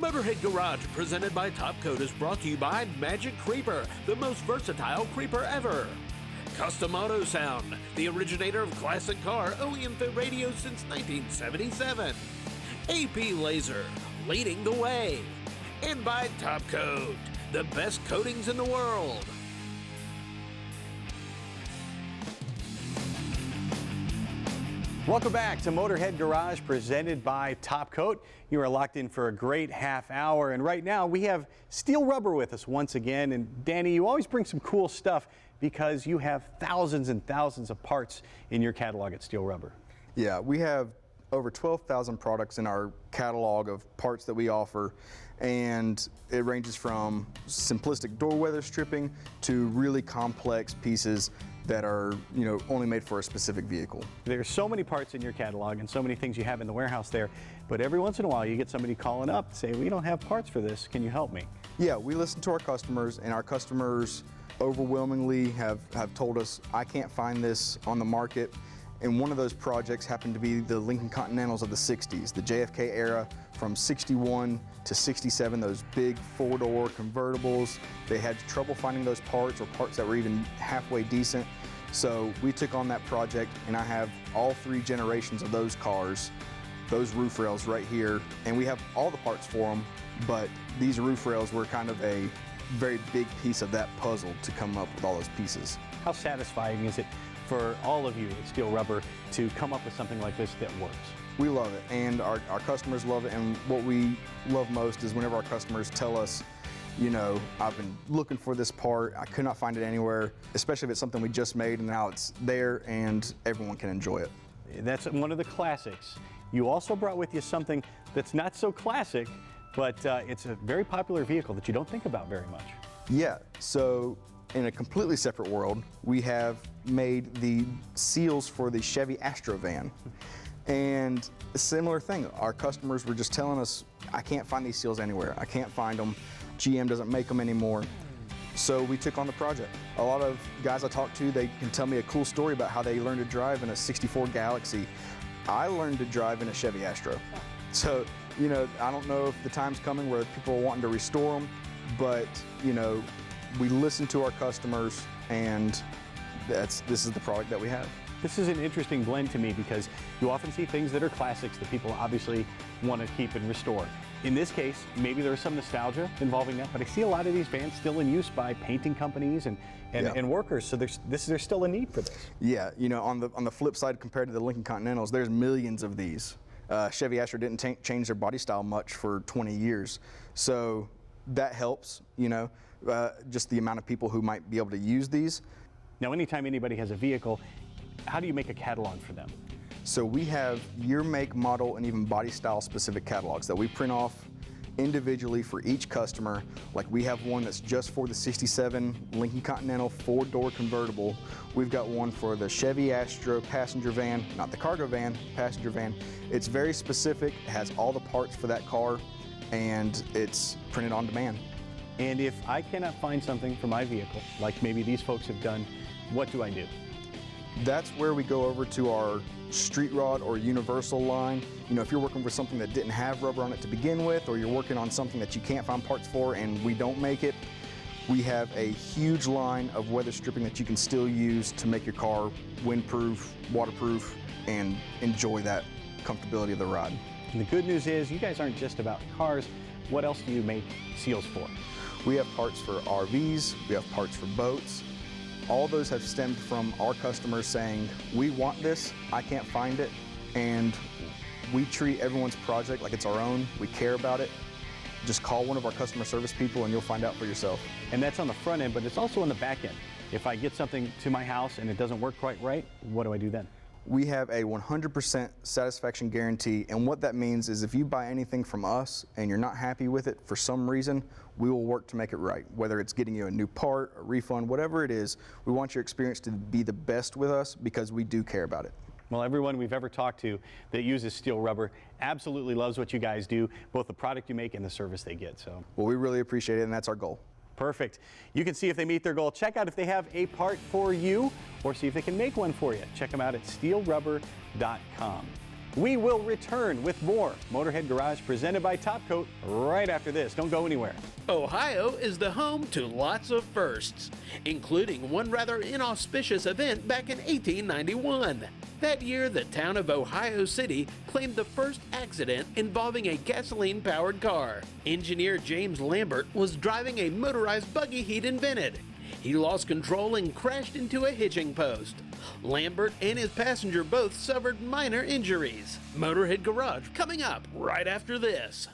Motorhead Garage, presented by Top Coat, is brought to you by Magic Creeper, the most versatile creeper ever. Custom Autosound, the originator of classic car OEM fit radios since 1977. AP Laser, leading the way. And by Top Coat, the best coatings in the world. Welcome back to Motorhead Garage, presented by Top Coat. You are locked in for a great half hour, and right now we have Steele Rubber with us once again. And Danny, you always bring some cool stuff because you have thousands and thousands of parts in your catalog at Steele Rubber. Yeah, we have over 12,000 products in our catalog of parts that we offer, and it ranges from simplistic door weather stripping to really complex pieces that are, only made for a specific vehicle. There's so many parts in your catalog and so many things you have in the warehouse there, but every once in a while you get somebody calling up and say, we don't have parts for this, can you help me? Yeah, we listen to our customers, and our customers overwhelmingly have told us, I can't find this on the market. And one of those projects happened to be the Lincoln Continentals of the 60s, the JFK era from 61 to 67, those big four-door convertibles. They had trouble finding those parts or parts that were even halfway decent. So we took on that project, and I have all three generations of those cars, those roof rails right here, and we have all the parts for them, but these roof rails were kind of a very big piece of that puzzle to come up with all those pieces. How satisfying is it for all of you at Steele Rubber to come up with something like this that works? We love it, and our customers love it, and what we love most is whenever our customers tell us, I've been looking for this part, I could not find it anywhere, especially if it's something we just made and now it's there and everyone can enjoy it. That's one of the classics. You also brought with you something that's not so classic, but it's a very popular vehicle that you don't think about very much. Yeah, so in a completely separate world, we have made the seals for the Chevy Astro van. And a similar thing, our customers were just telling us, I can't find these seals anywhere. I can't find them. GM doesn't make them anymore. So we took on the project. A lot of guys I talk to, they can tell me a cool story about how they learned to drive in a 64 Galaxy. I learned to drive in a Chevy Astro. So, I don't know if the time's coming where people are wanting to restore them, but, we listen to our customers, and this is the product that we have. This is an interesting blend to me because you often see things that are classics that people obviously want to keep and restore. In this case, maybe there's some nostalgia involving that, but I see a lot of these vans still in use by painting companies and workers, so there's still a need for this. Yeah, on the flip side, compared to the Lincoln Continentals, there's millions of these. Chevy Astro didn't change their body style much for 20 years, so that helps, just the amount of people who might be able to use these. Now, anytime anybody has a vehicle, how do you make a catalog for them? So we have year, make, model, and even body style specific catalogs that we print off individually for each customer. Like we have one that's just for the 67 Lincoln Continental four-door convertible. We've got one for the Chevy Astro passenger van, not the cargo van, passenger van. It's very specific, it has all the parts for that car, and it's printed on demand. And if I cannot find something for my vehicle, like maybe these folks have done, what do I do? That's where we go over to our street rod or universal line. If you're working with something that didn't have rubber on it to begin with, or you're working on something that you can't find parts for and we don't make it, we have a huge line of weather stripping that you can still use to make your car windproof, waterproof, and enjoy that comfortability of the ride. And the good news is you guys aren't just about cars. What else do you make seals for? We have parts for RVs, we have parts for boats. All those have stemmed from our customers saying, we want this, I can't find it, and we treat everyone's project like it's our own. We care about it. Just call one of our customer service people and you'll find out for yourself. And that's on the front end, but it's also on the back end. If I get something to my house and it doesn't work quite right, what do I do then? We have a 100% satisfaction guarantee, and what that means is if you buy anything from us and you're not happy with it for some reason, we will work to make it right. Whether it's getting you a new part, a refund, whatever it is, we want your experience to be the best with us because we do care about it. Well, everyone we've ever talked to that uses Steele Rubber absolutely loves what you guys do, both the product you make and the service they get. So, well, we really appreciate it, and that's our goal. Perfect. You can see if they meet their goal. Check out if they have a part for you or see if they can make one for you. Check them out at steelerubber.com. We will return with more Motorhead Garage presented by Top Coat right after this. Don't go anywhere. Ohio is the home to lots of firsts, including one rather inauspicious event back in 1891. That year, the town of Ohio City claimed the first accident involving a gasoline-powered car. Engineer James Lambert was driving a motorized buggy he'd invented. He lost control and crashed into a hitching post. Lambert and his passenger both suffered minor injuries. Motorhead Garage coming up right after this.